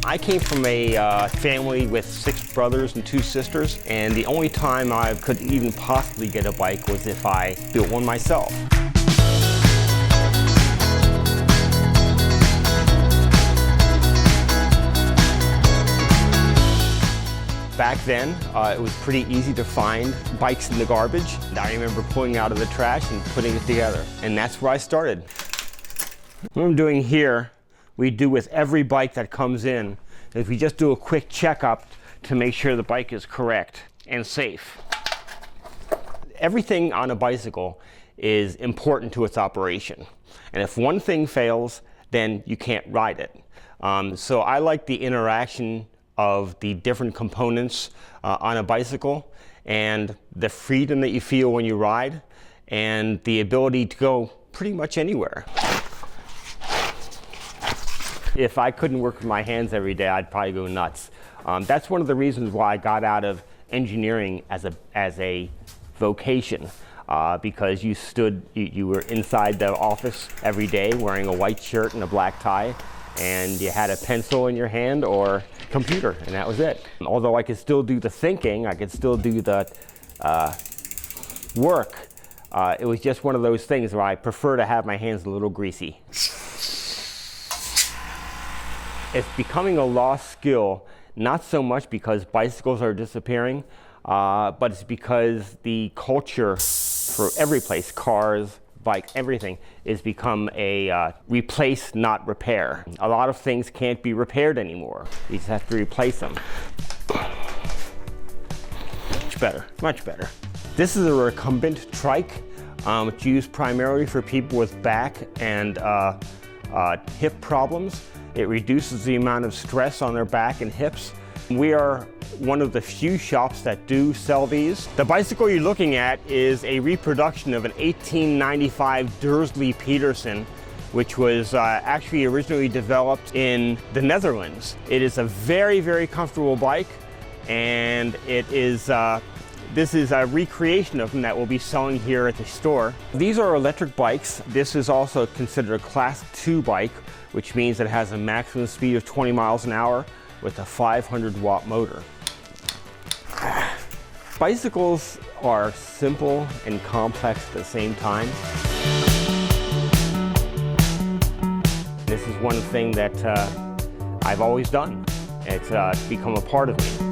I came from a family with 6 brothers and 2 sisters, and the only time I could even possibly get a bike was if I built one myself. Back then, it was pretty easy to find bikes in the garbage. I remember pulling out of the trash and putting it together, and that's where I started. What I'm doing here, we do with every bike that comes in, is we just do a quick checkup to make sure the bike is correct and safe. Everything on a bicycle is important to its operation, and if one thing fails, then you can't ride it. So I like the interaction of the different components on a bicycle, and the freedom that you feel when you ride, and the ability to go pretty much anywhere. If I couldn't work with my hands every day, I'd probably go nuts. That's one of the reasons why I got out of engineering as a vocation, because you were inside the office every day wearing a white shirt and a black tie, and you had a pencil in your hand or computer, and that was it. Although I could still do the thinking, I could still do the work, it was just one of those things where I prefer to have my hands a little greasy. It's becoming a lost skill, not so much because bicycles are disappearing, but it's because the culture for every place, cars, bikes, everything, is become a replace, not repair. A lot of things can't be repaired anymore. You just have to replace them. Much better, much better. This is a recumbent trike. It's used primarily for people with back and hip problems. It reduces the amount of stress on their back and hips. We are one of the few shops that do sell these. The bicycle you're looking at is a reproduction of an 1895 Dursley Peterson, which was actually originally developed in the Netherlands. It is a very, very comfortable bike, and it is this is a recreation of them that we'll be selling here at the store. These are electric bikes. This is also considered a Class 2 bike, which means it has a maximum speed of 20 miles an hour with a 500-watt motor. Bicycles are simple and complex at the same time. This is one thing that I've always done. It's become a part of me.